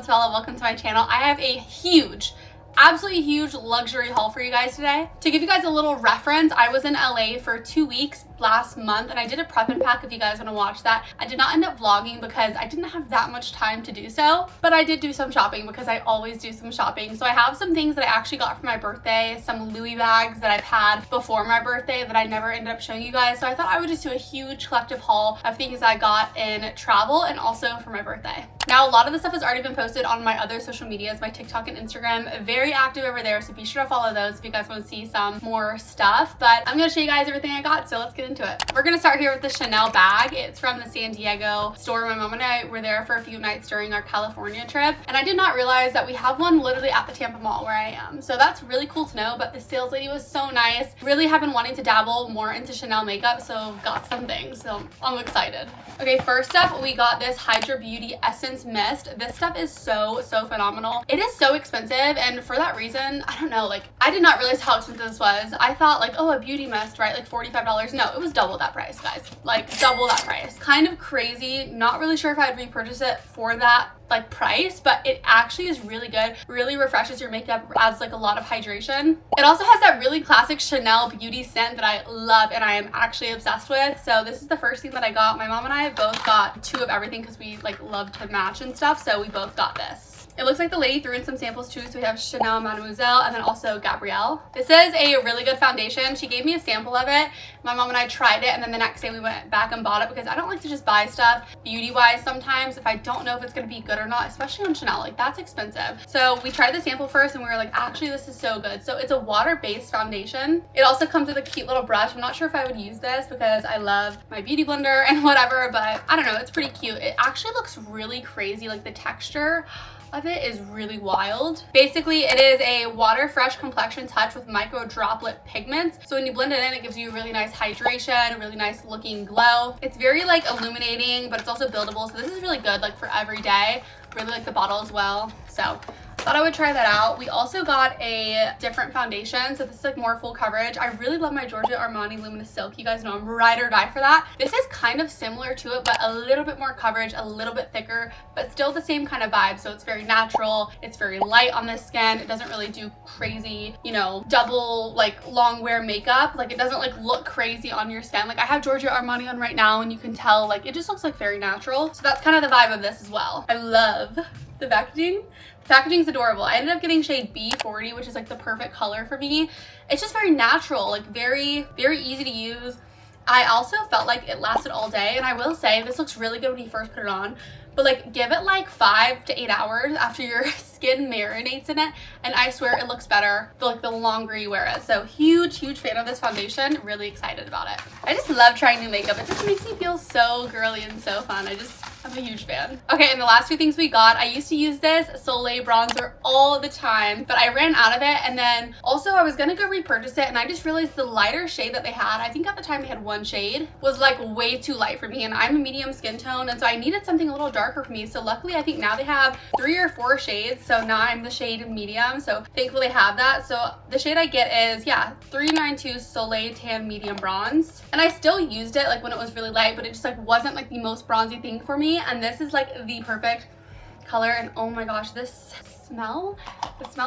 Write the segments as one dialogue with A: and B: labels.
A: it's Bella. Welcome to my channel. I have a absolutely huge luxury haul for you guys today. To give you guys a little reference, I was in LA for 2 weeks last month and I did a prep and pack if you guys want to watch that. I did not end up vlogging because I didn't have that much time to do so, but I did do some shopping because I always do some shopping. So I have some things that I actually got for my birthday, some Louis bags that I've had before my birthday that I never ended up showing you guys. So I thought I would just do a huge collective haul of things I got in travel and also for my birthday. Now, a lot of the stuff has already been posted on my other social medias, my TikTok and Instagram. Very active over there, so be sure to follow those if you guys want to see some more stuff. But I'm going to show you guys everything I got, so let's get into it. We're going to start here with the Chanel bag. It's from the San Diego store. My mom and I were there for a few nights during our California trip, and I did not realize that we have one literally at the Tampa Mall where I am. So that's really cool to know, but the sales lady was so nice. Really have been wanting to dabble more into Chanel makeup, so got some things, so I'm excited. Okay, first up, we got this Hydra Beauty Essence Mist. This stuff is so phenomenal. It is so expensive, and for that reason, I don't know, like, I did not realize how expensive this was. I thought like, oh, a beauty mist, right? Like $45. No, it was double that price, guys. Like double that price. Kind of crazy. Not really sure if I'd repurchase it for that like price, but it actually is really good. Really refreshes your makeup, adds like a lot of hydration. It also has that really classic Chanel beauty scent that I love and I am actually obsessed with. So this is the first thing that I got. My mom and I both got 2 of everything because we like love to match and stuff, so we both got this. It looks like the lady threw in some samples too, so we have Chanel Mademoiselle and then also Gabrielle. This is a really good foundation. She gave me a sample of it. My mom and I tried it, and then the next day we went back and bought it because I don't like to just buy stuff beauty-wise sometimes if I don't know if it's gonna be good or not, especially on Chanel. Like, that's expensive. So we tried the sample first and we were like, actually, this is so good. So it's a water-based foundation. It also comes with a cute little brush. I'm not sure if I would use this because I love my beauty blender and whatever, but I don't know, it's pretty cute. It actually looks really crazy. Like, the texture of it is really wild. Basically, it is a water fresh complexion touch with micro droplet pigments. So when you blend it in, it gives you really nice hydration, really nice looking glow. It's very like illuminating, but it's also buildable. So this is really good like for every day. Really like the bottle as well. So thought I would try that out. We also got a different foundation, so this is like more full coverage. I really love my Giorgio Armani Luminous Silk. You guys know I'm ride or die for that. This is kind of similar to it, but a little bit more coverage, a little bit thicker, but still the same kind of vibe. So it's very natural. It's very light on the skin. It doesn't really do crazy, you know, double like long wear makeup. Like, it doesn't like look crazy on your skin. Like, I have Giorgio Armani on right now and you can tell like it just looks like very natural. So that's kind of the vibe of this as well. I love the packaging. The packaging's adorable. I ended up getting shade B40, which is like the perfect color for me. It's just very natural, like very easy to use. I also felt like it lasted all day, and I will say this looks really good when you first put it on, but like give it like 5 to 8 hours after your skin marinates in it, and I swear it looks better the longer you wear it. So huge fan of this foundation. Really excited about it. I just love trying new makeup. It just makes me feel so girly and so fun. I'm a huge fan. Okay, and the last 2 things we got, I used to use this Soleil bronzer all the time, but I ran out of it, and then also I was gonna go repurchase it, and I just realized the lighter shade that they had, I think at the time they had 1 shade, was like way too light for me, and I'm a medium skin tone, and so I needed something a little darker for me. So luckily, I think now they have 3 or 4 shades, so now I'm the shade medium, so thankfully they have that. So the shade I get is, yeah, 392 Soleil Tan Medium Bronze, and I still used it like when it was really light, but it just like wasn't like the most bronzy thing for me. And this is like the perfect color, and oh my gosh, the smell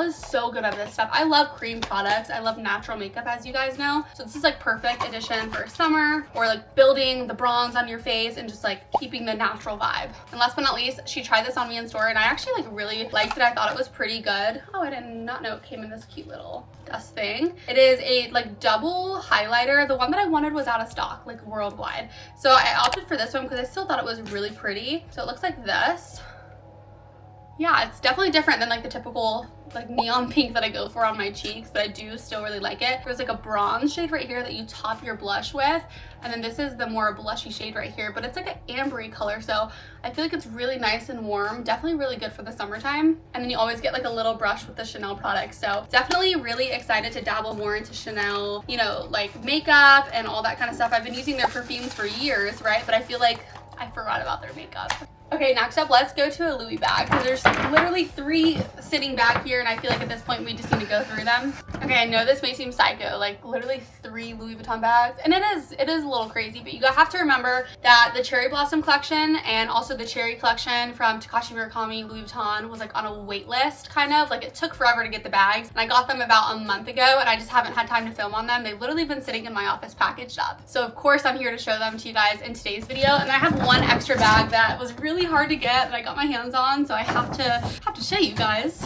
A: is so good of this stuff. I love cream products. I love natural makeup, as you guys know, so this is like perfect addition for summer, or like building the bronze on your face and just like keeping the natural vibe. And last but not least, she tried this on me in store, and I actually like really liked it. I thought it was pretty good. Oh, I did not know it came in this cute little dust thing. It is a like double highlighter. The one that I wanted was out of stock like worldwide, so I opted for this one because I still thought it was really pretty. So it looks like this. Yeah, it's definitely different than like the typical like neon pink that I go for on my cheeks, but I do still really like it. There's like a bronze shade right here that you top your blush with, and then this is the more blushy shade right here, but it's like an ambery color, so I feel like it's really nice and warm. Definitely really good for the summertime. And then you always get like a little brush with the Chanel products, so definitely really excited to dabble more into Chanel, you know, like makeup and all that kind of stuff. I've been using their perfumes for years, right? But I feel like I forgot about their makeup. Okay, next up, let's go to a Louis bag because there's literally 3 sitting back here and I feel like at this point we just need to go through them. Okay, I know this may seem psycho, like literally 3 Louis Vuitton bags, and it is a little crazy, but you have to remember that the Cherry Blossom collection and also the Cherry collection from Takashi Murakami Louis Vuitton was like on a wait list, kind of. Like it took forever to get the bags, and I got them about a month ago and I just haven't had time to film on them. They've literally been sitting in my office packaged up. So of course I'm here to show them to you guys in today's video, and I have one extra bag that was really hard to get that I got my hands on, so I have to show you guys.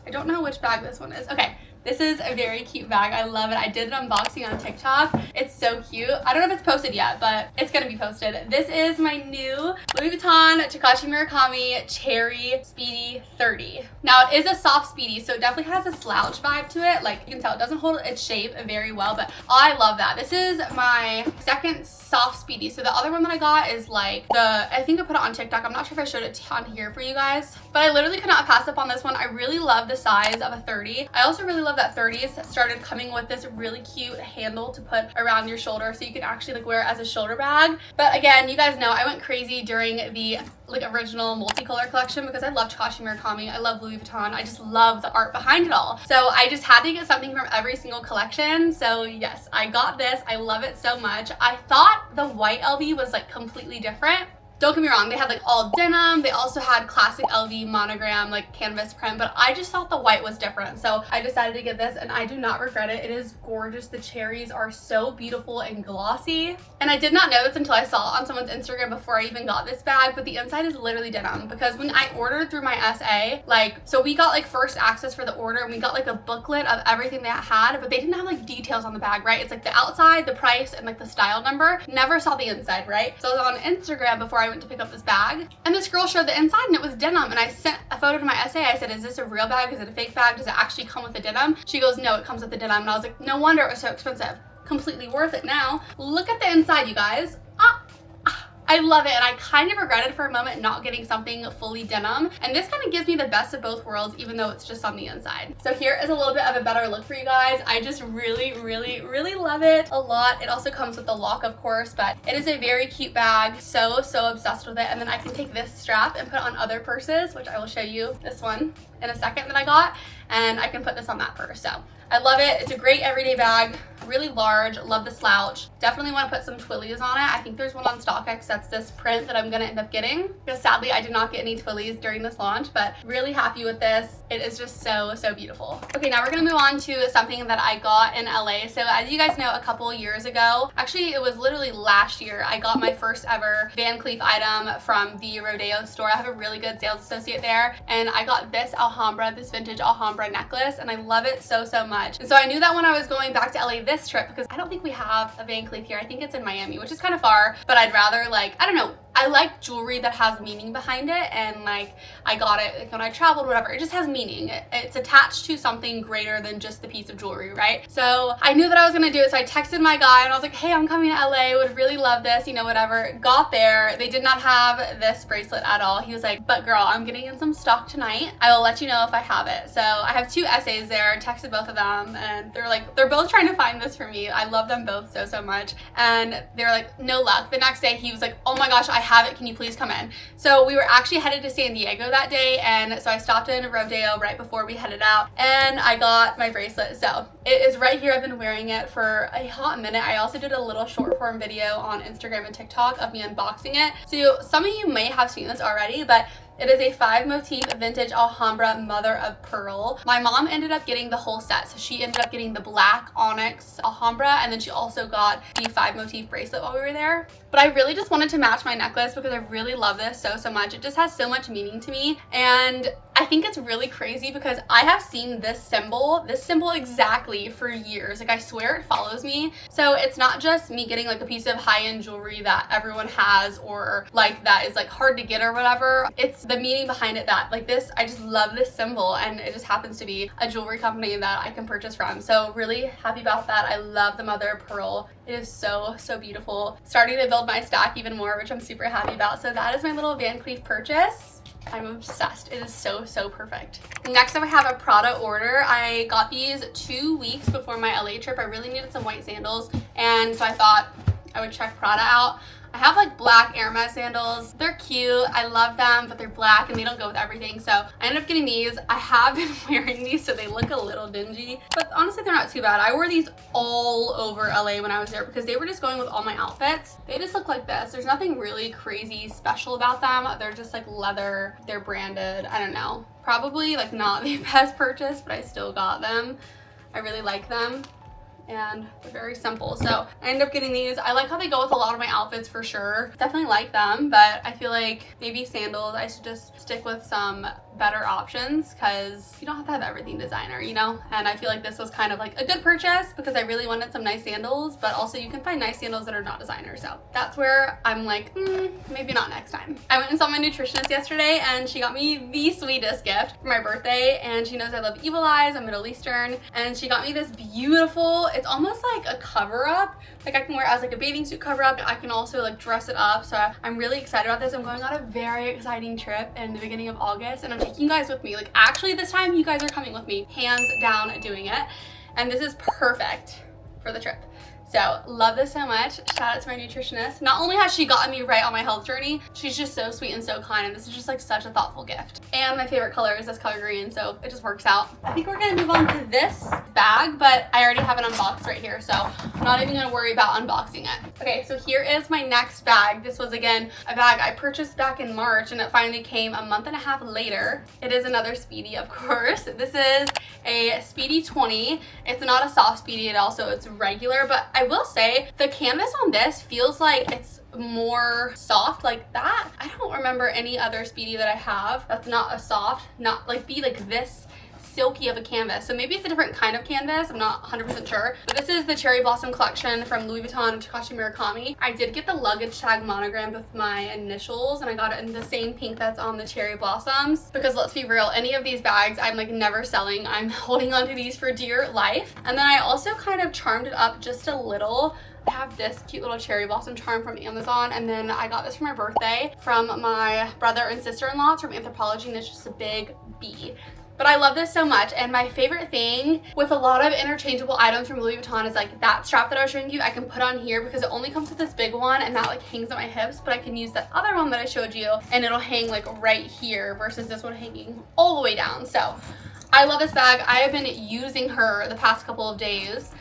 A: I don't know which bag this one is. Okay, this is a very cute bag. I love it. I did an unboxing on TikTok. It's so cute. I don't know if it's posted yet, but it's gonna be posted. This is my new Louis Vuitton Takashi Murakami Cherry Speedy 30. Now it is a soft Speedy, so it definitely has a slouch vibe to it. Like you can tell it doesn't hold its shape very well, but I love that. This is my second soft Speedy. So the other one that I got is like I think I put it on TikTok. I'm not sure if I showed it on here for you guys, but I literally could not pass up on this one. I really love the size of a 30. I also really love that 30s started coming with this really cute handle to put around your shoulder so you can actually like wear it as a shoulder bag. But again, you guys know I went crazy during the like original multicolor collection because I love Takashi Murakami. I love Louis Vuitton. I just love the art behind it all. So I just had to get something from every single collection. So yes, I got this. I love it so much. I thought the white LV was like completely different. Don't get me wrong, they had like all denim. They also had classic LV monogram, like canvas print, but I just thought the white was different. So I decided to get this and I do not regret it. It is gorgeous. The cherries are so beautiful and glossy. And I did not know this until I saw it on someone's Instagram before I even got this bag, but the inside is literally denim because when I ordered through my SA, so we got like first access for the order and we got like a booklet of everything they had, but they didn't have like details on the bag, right? It's like the outside, the price, and like the style number. Never saw the inside, right? So I was on Instagram before I went to pick up this bag and this girl showed the inside and it was denim, and I sent a photo to my SA. I said, is this a real bag? Is it a fake bag? Does it actually come with the denim? She goes, no, it comes with the denim. And I was like, no wonder it was so expensive. Completely worth it now. Look at the inside, you guys. I love it, and I kind of regretted for a moment not getting something fully denim, and this kind of gives me the best of both worlds even though it's just on the inside. So here is a little bit of a better look for you guys. I just really love it a lot. It also comes with the lock, of course, but it is a very cute bag. So obsessed with it. And then I can take this strap and put it on other purses, which I will show you this one in a second that I got, and I can put this on that purse. So I love it. It's a great everyday bag, really large. Love the slouch. Definitely want to put some twillies on it. I think there's one on StockX that's this print that I'm gonna end up getting, because sadly I did not get any twillies during this launch, but really happy with this. It is just so beautiful. Okay, now we're gonna move on to something that I got in LA. So as you guys know, a couple years ago, actually it was literally last year, I got my first ever Van Cleef item from the Rodeo store. I have a really good sales associate there, and I got this Alhambra, this vintage Alhambra necklace, and I love it so much. And so I knew that when I was going back to LA this trip, because I don't think we have a Van Cleef here. I think it's in Miami, which is kind of far, but I'd rather, like, I don't know, I like jewelry that has meaning behind it, and like I got it like when I traveled, whatever. It just has meaning. It's attached to something greater than just the piece of jewelry, right? So I knew that I was gonna do it, so I texted my guy and I was like, hey, I'm coming to LA, would really love this, you know, whatever. Got there, they did not have this bracelet at all. He was like, but girl, I'm getting in some stock tonight. I will let you know if I have it. So I have 2 essays there, texted both of them, and they're both trying to find this for me. I love them both so much. And they're like, no luck. The next day he was like, oh my gosh, I have it, can you please come in? So we were actually headed to San Diego that day, and so I stopped in Rodeo right before we headed out, and I got my bracelet. So it is right here. I've been wearing it for a hot minute. I also did a little short form video on Instagram and TikTok of me unboxing it, so some of you may have seen this already, but it is a 5 motif vintage Alhambra mother of pearl. My mom ended up getting the whole set, so she ended up getting the black onyx Alhambra, and then she also got the 5 motif bracelet while we were there. But I really just wanted to match my necklace because I really love this so much. It just has so much meaning to me, and I think it's really crazy because I have seen this symbol exactly for years. Like, I swear it follows me. So it's not just me getting like a piece of high-end jewelry that everyone has, or like that is like hard to get or whatever. It's the meaning behind it that like this, I just love this symbol, and it just happens to be a jewelry company that I can purchase from. So really happy about that. I love the mother of pearl. It is so beautiful. Starting to build my stack even more, which I'm super happy about. So that is my little Van Cleef purchase. I'm obsessed. It is so perfect. Next up, I have a Prada order. I got these 2 weeks before my LA trip. I really needed some white sandals, and so I thought I would check Prada out. I have like black Hermes sandals. They're cute. I love them, but they're black and they don't go with everything. So I ended up getting these. I have been wearing these, so they look a little dingy, but honestly, they're not too bad. I wore these all over LA when I was there because they were just going with all my outfits. They just look like this. There's nothing really crazy special about them. They're just like leather. They're branded. I don't know. Probably like not the best purchase, but I still got them. I really like them. And they're very simple, so I ended up getting these. I like how they go with a lot of my outfits for sure. Definitely like them, but I feel like maybe sandals, I should just stick with some better options because you don't have to have everything designer, you know? And I feel like this was kind of like a good purchase because I really wanted some nice sandals, but also you can find nice sandals that are not designer, so that's where I'm like, maybe not next time. I went and saw my nutritionist yesterday and she got me the sweetest gift for my birthday, and she knows I love evil eyes. I'm Middle Eastern, and she got me this beautiful, it's almost like a cover up. Like I can wear it as like a bathing suit cover up. I can also like dress it up. So I'm really excited about this. I'm going on a very exciting trip in the beginning of August, and I'm taking you guys with me. Like actually this time you guys are coming with me, hands down doing it. And this is perfect for the trip. So love this so much. Shout out to my nutritionist. Not only has she gotten me right on my health journey, she's just so sweet and so kind, and this is just like such a thoughtful gift. And my favorite color is this color green, so it just works out. I think we're gonna move on to this bag, but I already have it unboxed right here, so I'm not even gonna worry about unboxing it. Okay, so here is my next bag. This was again a bag I purchased back in March, and it finally came a month and a half later. It is another Speedy, of course. This is a Speedy 20. It's not a soft Speedy at all, so it's regular, but I will say the canvas on this feels like it's more soft like that. I don't remember any other Speedy that I have that's not a soft, not like be like this silky of a canvas. So maybe it's a different kind of canvas. I'm not 100% sure. But this is the Cherry Blossom collection from Louis Vuitton and Takashi Murakami. I did get the luggage tag monogrammed with my initials, and I got it in the same pink that's on the Cherry Blossoms because let's be real, any of these bags I'm like never selling. I'm holding on to these for dear life. And then I also kind of charmed it up just a little. I have this cute little cherry blossom charm from Amazon, and then I got this for my birthday from my brother and sister-in-law. It's from Anthropology, and it's just a big bee. But I love this so much, and my favorite thing with a lot of interchangeable items from Louis Vuitton is like that strap that I was showing you, I can put on here because it only comes with this big one and that like hangs at my hips, but I can use that other one that I showed you and it'll hang like right here versus this one hanging all the way down. So I love this bag. I have been using her the past couple of days,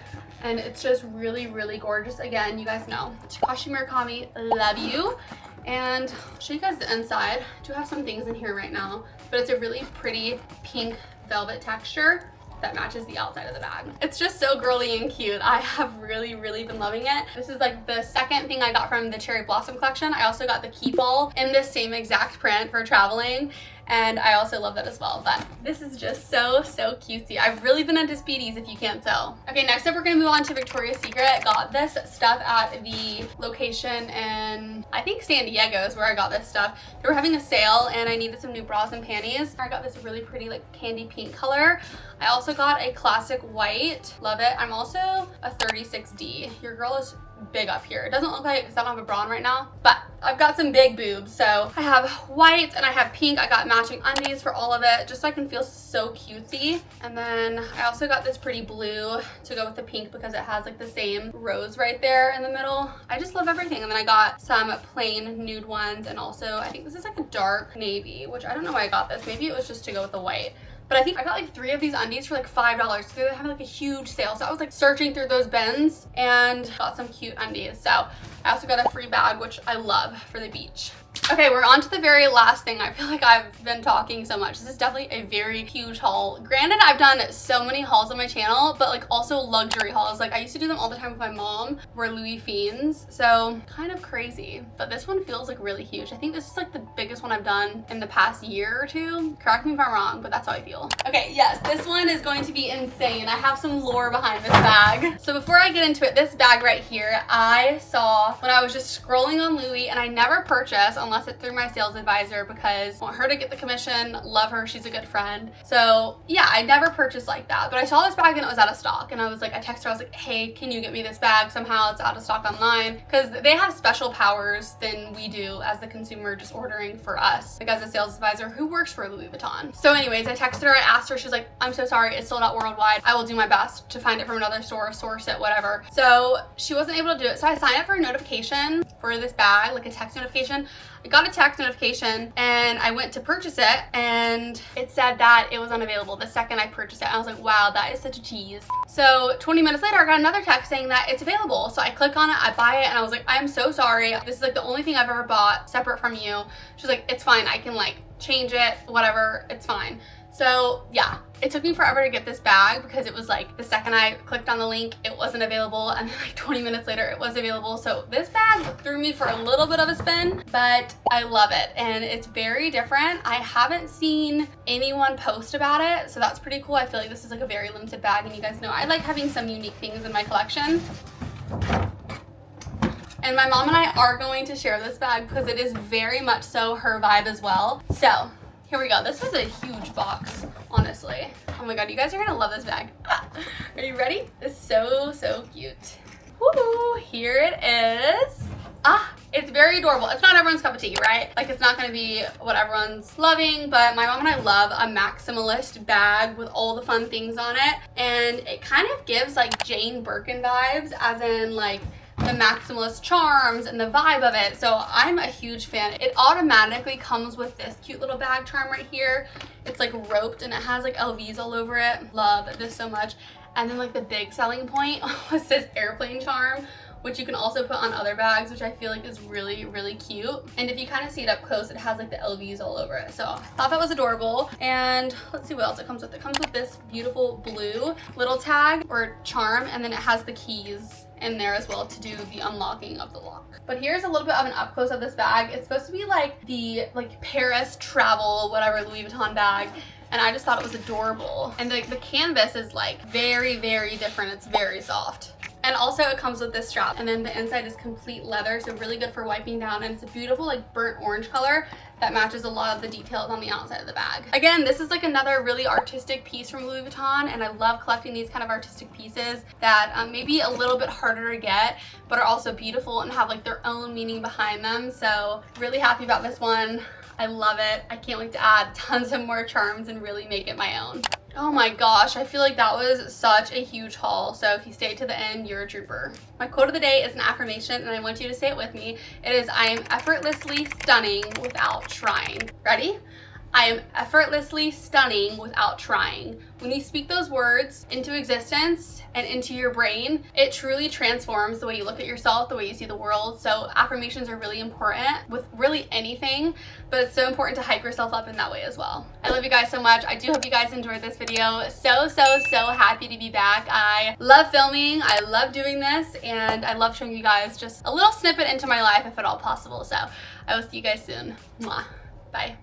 A: and it's just really, really gorgeous. Again, you guys know, Takashi Murakami, love you. And I'll show you guys the inside. I do have some things in here right now, but it's a really pretty pink velvet texture that matches the outside of the bag. It's just so girly and cute. I have really, really been loving it. This is like the second thing I got from the Cherry Blossom collection. I also got the Keep All in this same exact print for traveling, and I also love that as well. But this is just so cutesy. I've really been into Speedies, if you can't tell. Okay, next up we're gonna move on to Victoria's Secret. Got this stuff at the location in, I think San Diego is where I got this stuff. They were having a sale and I needed some new bras and panties. I got this really pretty like candy pink color. I also got a classic white, love it. I'm also a 36D. Your girl is big up here. It doesn't look like it because I don't have a bra on right now, but I've got some big boobs. So I have white and I have pink. I got matching undies for all of it just so I can feel so cutesy. And then I also got this pretty blue to go with the pink because it has like the same rose right there in the middle. I just love everything. And then I got some plain nude ones, and also I think this is like a dark navy, which I don't know why I got this. Maybe it was just to go with the white. But I think I got like 3 of these undies for like $5. So they were having like a huge sale. So I was like searching through those bins and got some cute undies. So I also got a free bag, which I love for the beach. Okay, we're on to the very last thing. I feel like I've been talking so much. This is definitely a very huge haul. Granted, I've done so many hauls on my channel, but like also luxury hauls. Like I used to do them all the time with my mom. We're Louis fiends, so kind of crazy. But this one feels like really huge. I think this is like the biggest one I've done in the past year or two. Correct me if I'm wrong, but that's how I feel. Okay, yes, this one is going to be insane. I have some lore behind this bag. So before I get into it, this bag right here, I saw when I was just scrolling on Louis, and I never purchase unless unless it's through my sales advisor because I want her to get the commission. Love her, she's a good friend. So yeah, I never purchased like that, but I saw this bag and it was out of stock, and I was like, I texted her, I was like, hey, can you get me this bag? Somehow it's out of stock online, because they have special powers than we do as the consumer just ordering for us, like as a sales advisor who works for Louis Vuitton. So anyways, I texted her, I asked her, she's like, I'm so sorry, it's sold out worldwide. I will do my best to find it from another store, source it, whatever. So she wasn't able to do it. So I signed up for a notification for this bag, like a text notification. I got a text notification and I went to purchase it and it said that it was unavailable the second I purchased it. I was like, wow, that is such a tease. So 20 minutes later, I got another text saying that it's available. So I click on it, I buy it, and I was like, I am so sorry. This is like the only thing I've ever bought separate from you. She's like, it's fine. I can like change it, whatever, it's fine. So yeah, it took me forever to get this bag because it was like the second I clicked on the link, it wasn't available, and then like 20 minutes later it was available. So this bag threw me for a little bit of a spin, but I love it and it's very different. I haven't seen anyone post about it, so that's pretty cool. I feel like this is like a very limited bag, and you guys know I like having some unique things in my collection. And my mom and I are going to share this bag because it is very much so her vibe as well. So here we go. This was a huge box, honestly. Oh my god, you guys are gonna love this bag. Are you ready? It's so cute. Woo! Here it is. It's very adorable. It's not everyone's cup of tea, right? Like, it's not gonna be what everyone's loving, but my mom and I love a maximalist bag with all the fun things on it. And it kind of gives like Jane Birkin vibes, as in like the maximalist charms and the vibe of it. So I'm a huge fan. It automatically comes with this cute little bag charm right here. It's like roped and it has like LVs all over it. Love this so much. And then like the big selling point was this airplane charm, which you can also put on other bags, which I feel like is really cute. And if you kind of see it up close, it has like the LVs all over it. So I thought that was adorable. And let's see what else it comes with. It comes with this beautiful blue little tag or charm, and then it has the keys in there as well to do the unlocking of the lock. But here's a little bit of an up close of this bag. It's supposed to be like the Paris travel, whatever, Louis Vuitton bag. And I just thought it was adorable. And the canvas is like very different. It's very soft. And also it comes with this strap, and then the inside is complete leather, so really good for wiping down, and it's a beautiful like burnt orange color that matches a lot of the details on the outside of the bag. Again, this is like another really artistic piece from Louis Vuitton, and I love collecting these kind of artistic pieces that may be a little bit harder to get, but are also beautiful and have like their own meaning behind them. So really happy about this one. I love it. I can't wait to add tons of more charms and really make it my own. Oh my gosh, I feel like that was such a huge haul. So if you stayed to the end, you're a trooper. My quote of the day is an affirmation, and I want you to say it with me. It is, I am effortlessly stunning without trying. Ready? I am effortlessly stunning without trying. When you speak those words into existence and into your brain, it truly transforms the way you look at yourself, the way you see the world. So affirmations are really important with really anything, but it's so important to hype yourself up in that way as well. I love you guys so much. I do hope you guys enjoyed this video. So happy to be back. I love filming, I love doing this, and I love showing you guys just a little snippet into my life if at all possible. So I will see you guys soon. Mwah. Bye.